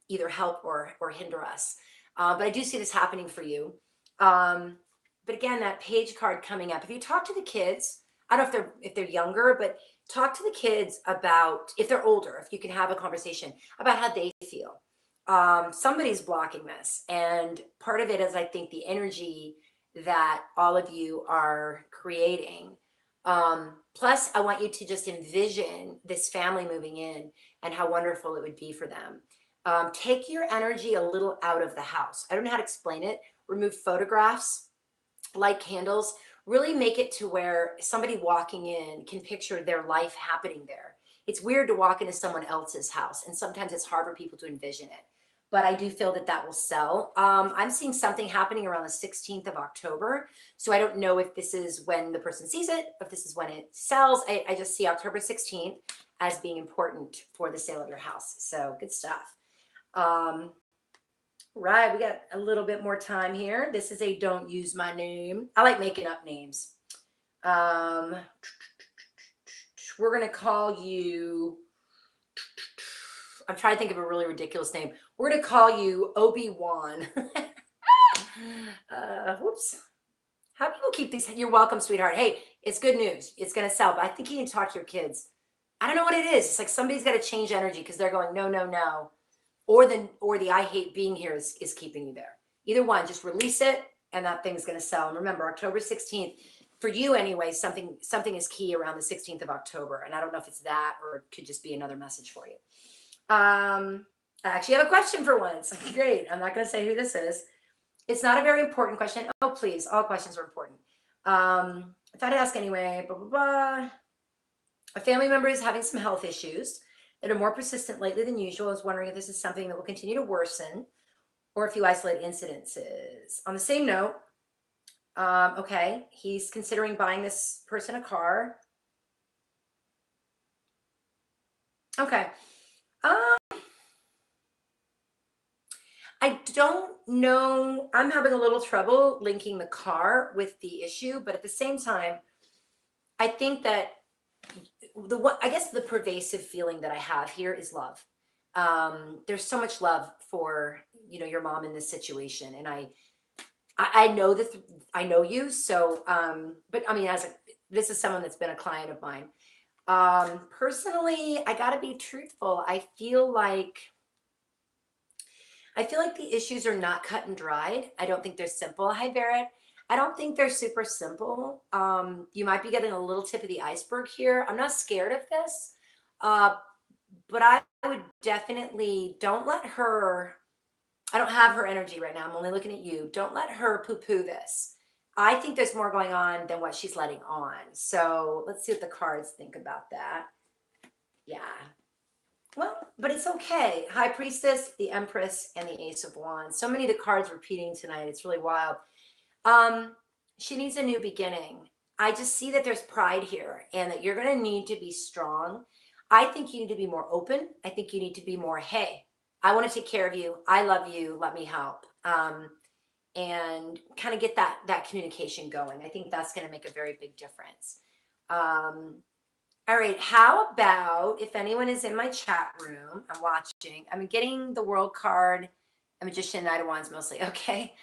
either help or hinder us. But I do see this happening for you. But again, that Page card coming up. If you talk to the kids, I don't know if they're younger, but talk to the kids about, if they're older, if you can have a conversation about how they feel. Somebody's blocking this. And part of it is, I think, the energy that all of you are creating. Plus, I want you to just envision this family moving in and how wonderful it would be for them. Take your energy a little out of the house. I don't know how to explain it. Remove photographs, light candles, really make it to where somebody walking in can picture their life happening there. It's weird to walk into someone else's house, and sometimes it's hard for people to envision it. But I do feel that that will sell. I'm seeing something happening around the 16th of October. So I don't know if this is when the person sees it, if this is when it sells. I just see October 16th as being important for the sale of your house. So good stuff. Right, we got a little bit more time here. This is a don't use my name. I like making up names. We're going to call you, I'm trying to think of a really ridiculous name. We're going to call you Obi-Wan. Whoops. How do people keep these? You're welcome, sweetheart. Hey, it's good news. It's going to sell, but I think you need to talk to your kids. I don't know what it is. It's like somebody's got to change energy because they're going, no, no, no. Or the I hate being here is keeping you there. Either one, just release it and that thing's going to sell. And remember, October 16th, for you anyway, something is key around the 16th of October. And I don't know if it's that or it could just be another message for you. I actually have a question for once. Great. I'm not going to say who this is. It's not a very important question. Oh, please. All questions are important. If I'd ask anyway, blah, blah, blah. A family member is having some health issues that are more persistent lately than usual. I was wondering if this is something that will continue to worsen or if you isolate incidences. On the same note, okay, he's considering buying this person a car. Okay. I don't know. I'm having a little trouble linking the car with the issue, but at the same time, I think that I guess the pervasive feeling that I have here is love. There's so much love for, your mom in this situation. And I know that I know you. So, but I mean, this is someone that's been a client of mine. Personally, I gotta be truthful. I feel like the issues are not cut and dried. I don't think they're simple. Hi, Barrett. I don't think they're super simple. You might be getting a little tip of the iceberg here. I'm not scared of this, but I would definitely don't let her, I don't have her energy right now. I'm only looking at you. Don't let her poo-poo this. I think there's more going on than what she's letting on. So let's see what the cards think about that. Yeah. Well, but it's okay. High Priestess, the Empress, and the Ace of Wands. So many of the cards repeating tonight. It's really wild. She needs a new beginning. I just see that there's pride here and that you're going to need to be strong. I think you need to be more open. I think you need to be more, hey, I want to take care of you. I love you. Let me help. And kind of get that communication going. I think that's going to make a very big difference. All right. How about if anyone is in my chat room, I'm watching, I'm getting the World card, a Magician, Knight of Wands mostly. Okay.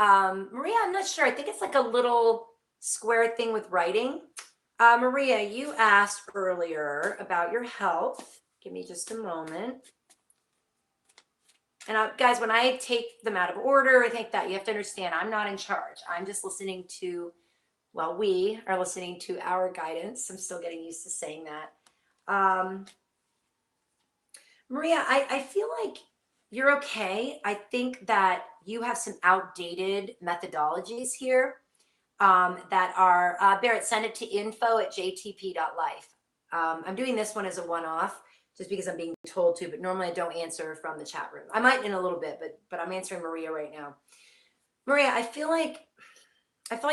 Maria, I'm not sure. I think it's like a little square thing with writing. Maria, you asked earlier about your health. Give me just a moment. And guys, when I take them out of order, I think that you have to understand I'm not in charge. I'm just listening to, well, we are listening to our guidance. I'm still getting used to saying that. Maria, I feel like you're okay. I think that you have some outdated methodologies here that are, Barrett, send it to info@jtp.life. I'm doing this one as a one-off just because I'm being told to, but normally I don't answer from the chat room. I might in a little bit, but I'm answering Maria right now. Maria, I feel like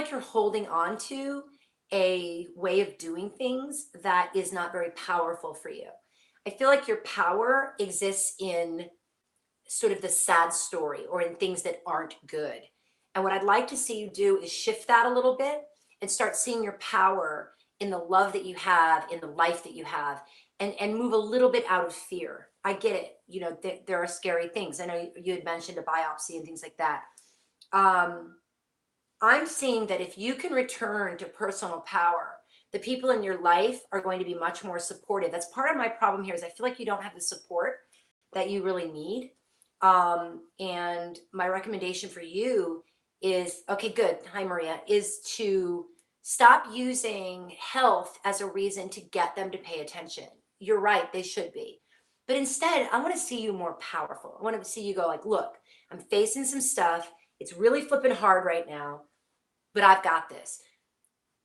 you're holding on to a way of doing things that is not very powerful for you. I feel like your power exists in sort of the sad story or in things that aren't good. And what I'd like to see you do is shift that a little bit and start seeing your power in the love that you have, in the life that you have, and move a little bit out of fear. I get it. There are scary things. I know you had mentioned a biopsy and things like that. I'm seeing that if you can return to personal power, The people in your life are going to be much more supportive. That's part of my problem here is I feel like you don't have the support that you really need. And my recommendation for you is, okay, good. Hi, Maria, is to stop using health as a reason to get them to pay attention. You're right, they should be. But instead, I want to see you more powerful. I want to see you go like, look, I'm facing some stuff. It's really flipping hard right now, but I've got this.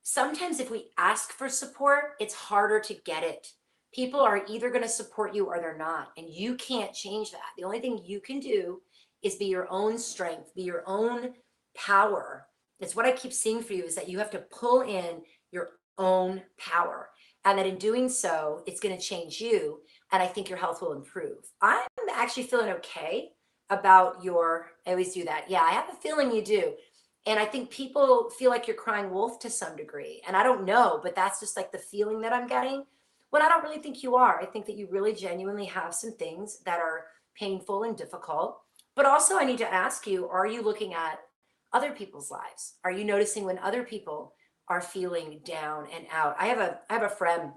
Sometimes if we ask for support, it's harder to get it. People are either going to support you or they're not, and you can't change that. The only thing you can do is be your own strength, be your own power. That's what I keep seeing for you, is that you have to pull in your own power, and that in doing so, it's going to change you, and I think your health will improve. I'm actually feeling okay about I always do that. Yeah, I have a feeling you do. And I think people feel like you're crying wolf to some degree. And I don't know, but that's just like the feeling that I'm getting. When I don't really think you are. I think that you really genuinely have some things that are painful and difficult. But also I need to ask you, are you looking at other people's lives? Are you noticing when other people are feeling down and out? I have a friend,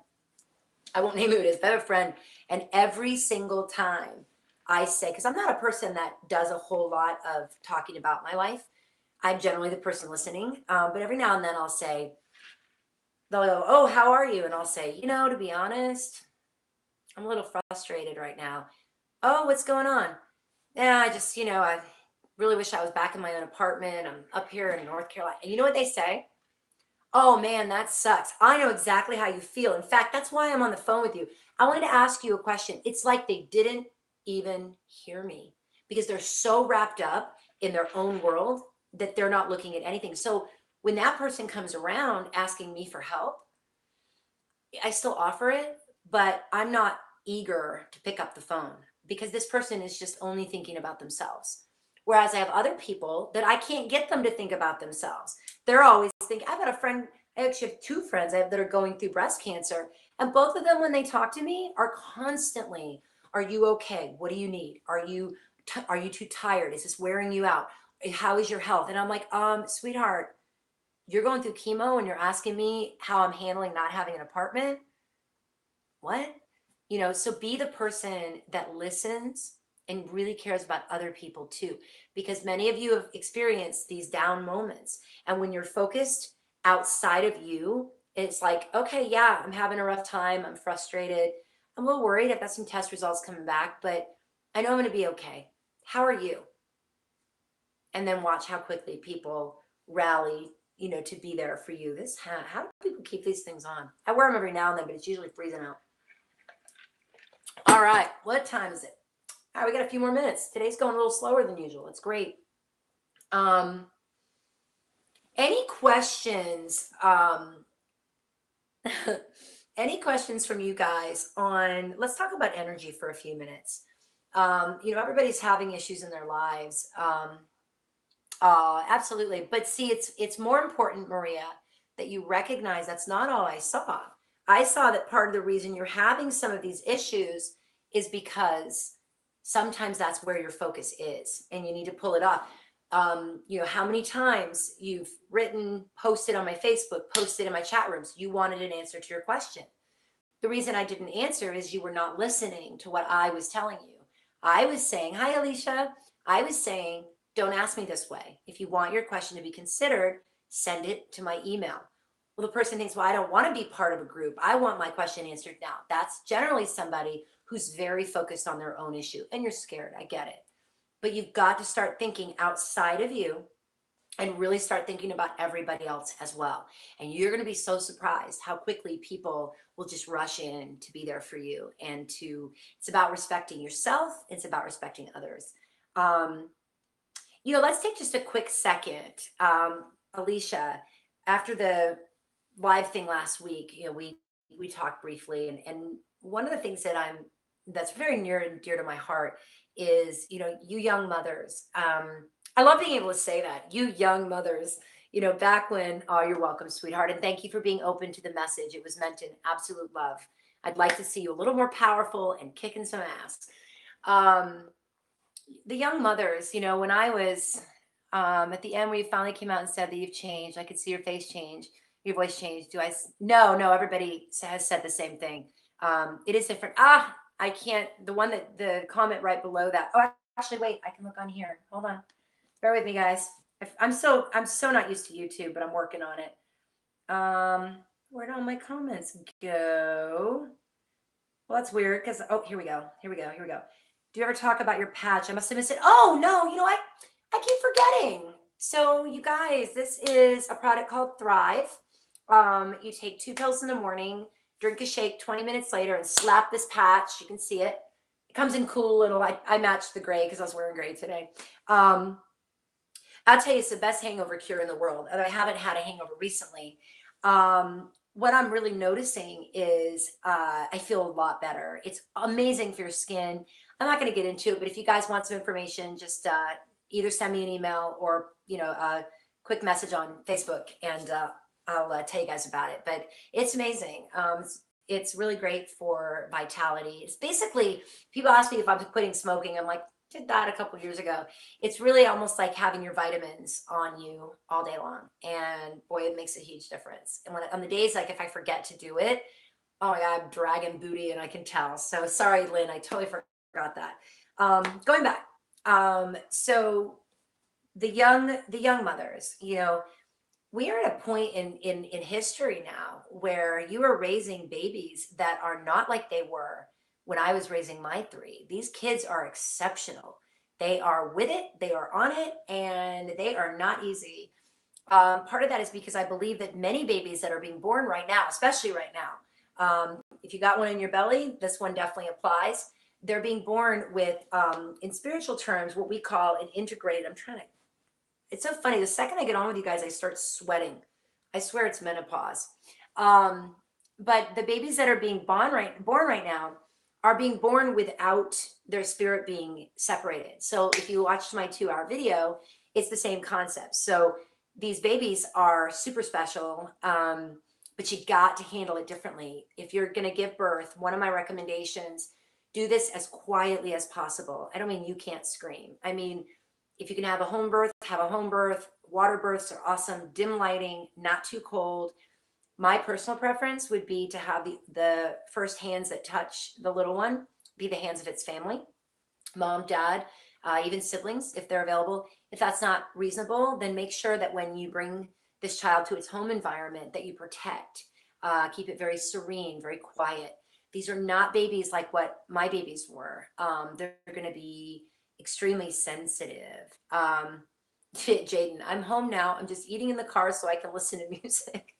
I won't name who it is, but I have a friend, and every single time I say, because I'm not a person that does a whole lot of talking about my life. I'm generally the person listening, but every now and then I'll say, they'll go, oh, how are you? And I'll say, to be honest, I'm a little frustrated right now. Oh, what's going on? Yeah, I just, I really wish I was back in my own apartment. I'm up here in North Carolina. And you know what they say? Oh man, that sucks. I know exactly how you feel. In fact, that's why I'm on the phone with you. I wanted to ask you a question. It's like they didn't even hear me because they're so wrapped up in their own world that they're not looking at anything. So when that person comes around asking me for help, I still offer it, but I'm not eager to pick up the phone because this person is just only thinking about themselves. Whereas I have other people that I can't get them to think about themselves. They're always thinking. I've got a friend, I actually have two friends that are going through breast cancer. And both of them, when they talk to me, are constantly, are you okay? What do you need? Are you too tired? Is this wearing you out? How is your health? And I'm like, sweetheart, you're going through chemo and you're asking me how I'm handling not having an apartment. What? So be the person that listens and really cares about other people too, because many of you have experienced these down moments. And when you're focused outside of you, it's like, okay, yeah, I'm having a rough time. I'm frustrated. I'm a little worried. I've got some test results coming back, but I know I'm going to be okay. How are you? And then watch how quickly people rally, to be there for you. How do people keep these things on? I wear them every now and then, but it's usually freezing out. All right, what time is it? All right, we got a few more minutes. Today's going a little slower than usual. It's great. Any questions? Any questions from you guys on, let's talk about energy for a few minutes. Everybody's having issues in their lives. Absolutely. But see, it's more important, Maria, that you recognize that's not all I saw. I saw that part of the reason you're having some of these issues is because sometimes that's where your focus is and you need to pull it off. How many times you've written, posted on my Facebook, posted in my chat rooms, you wanted an answer to your question. The reason I didn't answer is you were not listening to what I was telling you. I was saying, hi, Alicia. I was saying, don't ask me this way. If you want your question to be considered, send it to my email. Well, the person thinks, well, I don't want to be part of a group. I want my question answered now. That's generally somebody who's very focused on their own issue, and you're scared. I get it. But you've got to start thinking outside of you and really start thinking about everybody else as well. And you're going to be so surprised how quickly people will just rush in to be there for you. And it's about respecting yourself. It's about respecting others. Let's take just a quick second. Alicia, after the live thing last week, we talked briefly, and one of the things that's very near and dear to my heart is, you young mothers. I love being able to say that, you young mothers, back when, oh, you're welcome, sweetheart. And thank you for being open to the message. It was meant in absolute love. I'd like to see you a little more powerful and kicking some ass. The young mothers, when I was at the end where you finally came out and said that you've changed, I could see your face change. Your voice changed. No, everybody has said the same thing. It is different. I can't, the comment right below that. Oh, actually, wait, I can look on here. Hold on. Bear with me, guys. I'm so not used to YouTube, but I'm working on it. Where'd all my comments go? Well, that's weird because, oh, here we go. Do you ever talk about your patch? I must have missed it. Oh, no, I keep forgetting. So you guys, this is a product called Thrive. You take 2 pills in the morning, drink a shake 20 minutes later, and slap this patch. You can see it. It comes in cool little, I matched the gray because I was wearing gray today. I'll tell you, it's the best hangover cure in the world. And I haven't had a hangover recently. What I'm really noticing is I feel a lot better. It's amazing for your skin. I'm not going to get into it, but if you guys want some information, just either send me an email or, a quick message on Facebook, and I'll tell you guys about it. But it's amazing. It's really great for vitality. It's basically, people ask me if I'm quitting smoking. I'm like, did that a couple years ago. It's really almost like having your vitamins on you all day long. And boy, it makes a huge difference. And on the days, like if I forget to do it, oh my God, I'm dragging booty and I can tell. So sorry, Lynn, I totally forgot that. Going back. So the young mothers, we are at a point in history now where you are raising babies that are not like they were when I was raising my 3. These kids are exceptional. They are with it, they are on it, and they are not easy. Part of that is because I believe that many babies that are being born right now, especially right now, if you got one in your belly, this one definitely applies. They're being born with, in spiritual terms, what we call an integrated, it's so funny. The second I get on with you guys, I start sweating. I swear it's menopause. But the babies that are being born right now are being born without their spirit being separated. So if you watched my 2-hour video, it's the same concept. So these babies are super special, but you got to handle it differently. If you're going to give birth, one of my recommendations, do this as quietly as possible. I don't mean you can't scream. I mean, if you can have a home birth, have a home birth. Water births are awesome. Dim lighting, not too cold. My personal preference would be to have the first hands that touch the little one be the hands of its family, mom, dad, even siblings, if they're available. If that's not reasonable, then make sure that when you bring this child to its home environment, that you protect, keep it very serene, very quiet. These are not babies like what my babies were. They're going to be extremely sensitive. Jaden, I'm home now. I'm just eating in the car so I can listen to music.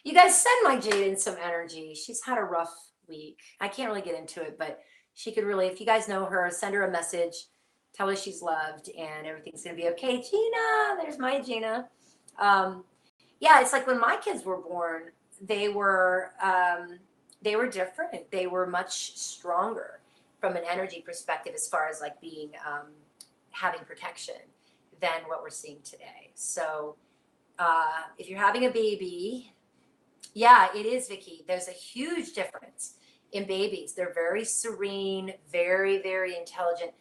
You guys send my Jaden some energy. She's had a rough week. I can't really get into it, but she could really, if you guys know her, send her a message, tell her she's loved and everything's going to be okay. Gina, there's my Gina. Yeah, it's like when my kids were born, they were different. They were much stronger from an energy perspective as far as like being, having protection than what we're seeing today. So if you're having a baby, yeah, it is, Vicky. There's a huge difference in babies. They're very serene, very, very intelligent.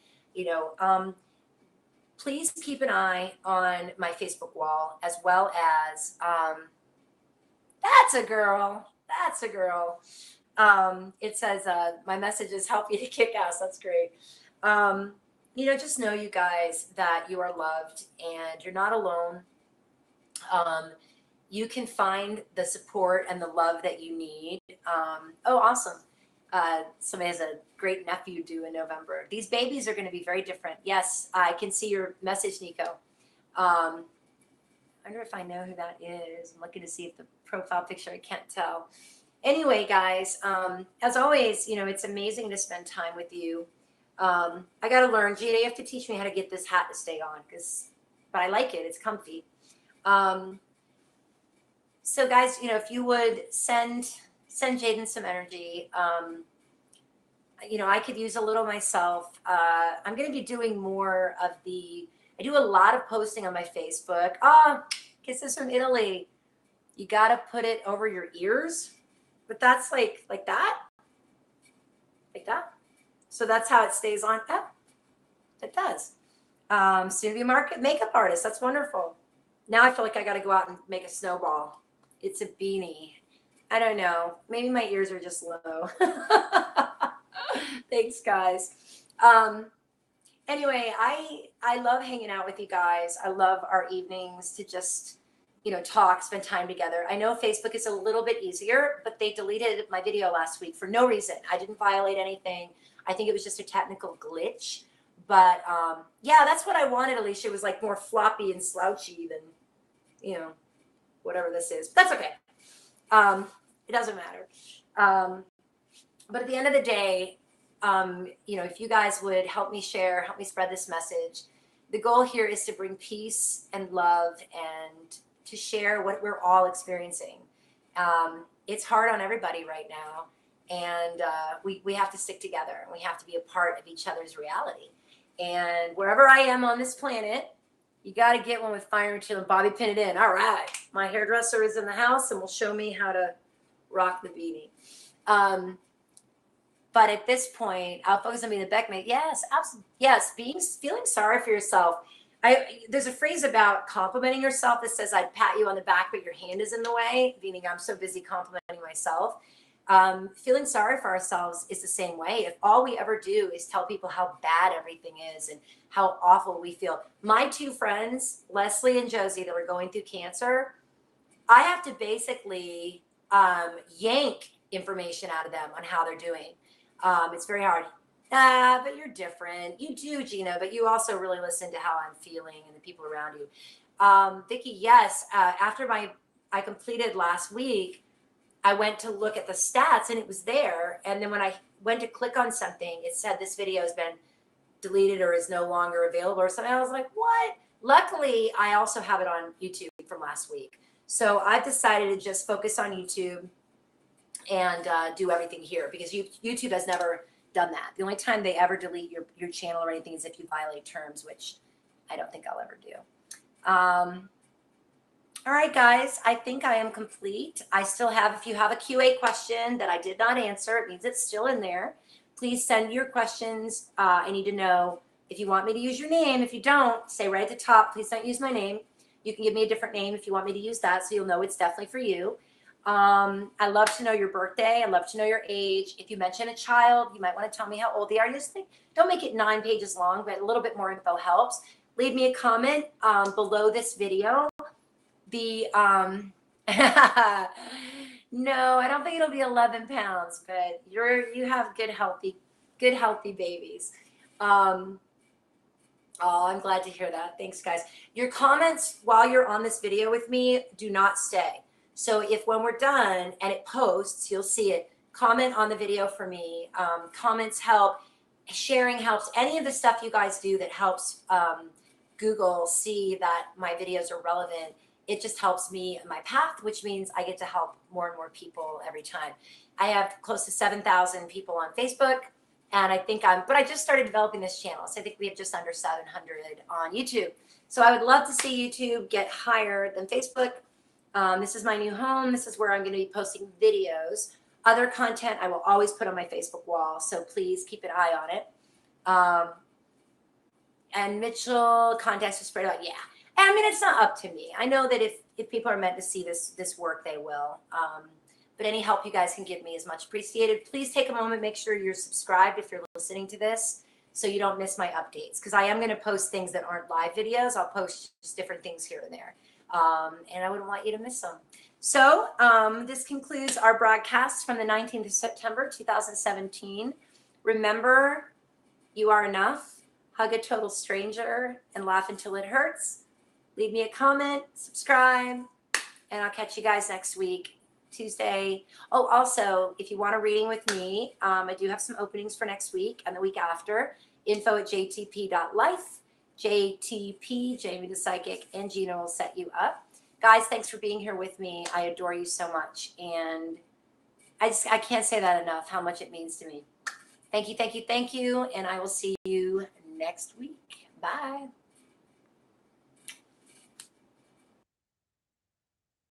Please keep an eye on my Facebook wall, as well as, that's a girl. It says, my messages help you to kick ass. That's great. Just know, you guys, that you are loved and you're not alone. You can find the support and the love that you need. Oh, awesome. Somebody has a great nephew due in November. These babies are going to be very different. Yes, I can see your message, Nico. I wonder if I know who that is. I'm looking to see if the profile picture, I can't tell. Anyway, guys, as always, it's amazing to spend time with you. I got to learn. Gina, you have to teach me how to get this hat to stay on, but I like it. It's comfy. So guys, if you would send Jaden some energy, I could use a little myself. I'm going to be doing more of I do a lot of posting on my Facebook. Kisses from Italy. You got to put it over your ears, but that's like that. So that's how it stays on. Oh, it does. Soon to be a makeup artist. That's wonderful. Now I feel like I got to go out and make a snowball. It's a beanie. I don't know. Maybe my ears are just low. Thanks, guys. Anyway, I love hanging out with you guys. I love our evenings to just, talk, spend time together. I know Facebook is a little bit easier, but they deleted my video last week for no reason. I didn't violate anything. I think it was just a technical glitch. But yeah, that's what I wanted, Alicia. It was like more floppy and slouchy than, whatever this is. But that's okay. It doesn't matter. But at the end of the day, if you guys would help me share, help me spread this message, the goal here is to bring peace and love and to share what we're all experiencing. It's hard on everybody right now, and we have to stick together, and we have to be a part of each other's reality. And wherever I am on this planet, you got to get one with fire and chill and bobby pin it in. All right, my hairdresser is in the house and will show me how to rock the beanie. But at this point, I'll focus on being the Beckmate. Yes, absolutely. Yes, feeling sorry for yourself. There's a phrase about complimenting yourself that says, I'd pat you on the back, but your hand is in the way, meaning I'm so busy complimenting myself. Feeling sorry for ourselves is the same way. If all we ever do is tell people how bad everything is and how awful we feel. My two friends, Leslie and Josie, that were going through cancer, I have to basically yank information out of them on how they're doing. It's very hard. But you're different. You do, Gina, but you also really listen to how I'm feeling and the people around you. Vicki, yes, after I completed last week, I went to look at the stats and it was there. And then when I went to click on something, it said this video has been deleted or is no longer available or something. I was like, what? Luckily, I also have it on YouTube from last week. So I've decided to just focus on YouTube and do everything here because YouTube has never done that. The only time they ever delete your channel or anything is if you violate terms, which I don't think I'll ever do. All right, guys, I think I am complete. I still have, if you have a QA question that I did not answer, it means it's still in there. Please send your questions. I need to know if you want me to use your name. If you don't, say right at the top, please don't use my name. You can give me a different name if you want me to use that, so you'll know it's definitely for you. I love to know your birthday. I love to know your age. If you mention a child, you might want to tell me how old they are. Just don't make it 9 pages long, but a little bit more info helps. Leave me a comment below this video. No, I don't think it'll be 11 pounds, but you have good healthy babies. Oh, I'm glad to hear that. Thanks, guys. Your comments while you're on this video with me do not stay. So if when we're done and it posts, you'll see it. Comment on the video for me. Comments help. Sharing helps. Any of the stuff you guys do that helps Google see that my videos are relevant, it just helps me in my path, which means I get to help more and more people every time. I have close to 7,000 people on Facebook, and but I just started developing this channel, so I think we have just under 700 on YouTube. So I would love to see YouTube get higher than Facebook. This is my new home. This is where I'm going to be posting videos. Other content I will always put on my Facebook wall, so please keep an eye on it. And Mitchell, contacts are spread out. Yeah. I mean, it's not up to me. I know that if people are meant to see this work, they will. But any help you guys can give me is much appreciated. Please take a moment, make sure you're subscribed if you're listening to this so you don't miss my updates. Because I am going to post things that aren't live videos. I'll post just different things here and there. And I wouldn't want you to miss them. So this concludes our broadcast from the 19th of September, 2017. Remember, you are enough. Hug a total stranger and laugh until it hurts. Leave me a comment, subscribe, and I'll catch you guys next week, Tuesday. Oh, also, if you want a reading with me, I do have some openings for next week and the week after. info@jtp.life. JTP, Jamie the Psychic, and Gina will set you up. Guys, thanks for being here with me. I adore you so much. And I can't say that enough, how much it means to me. Thank you, thank you, thank you. And I will see you next week. Bye.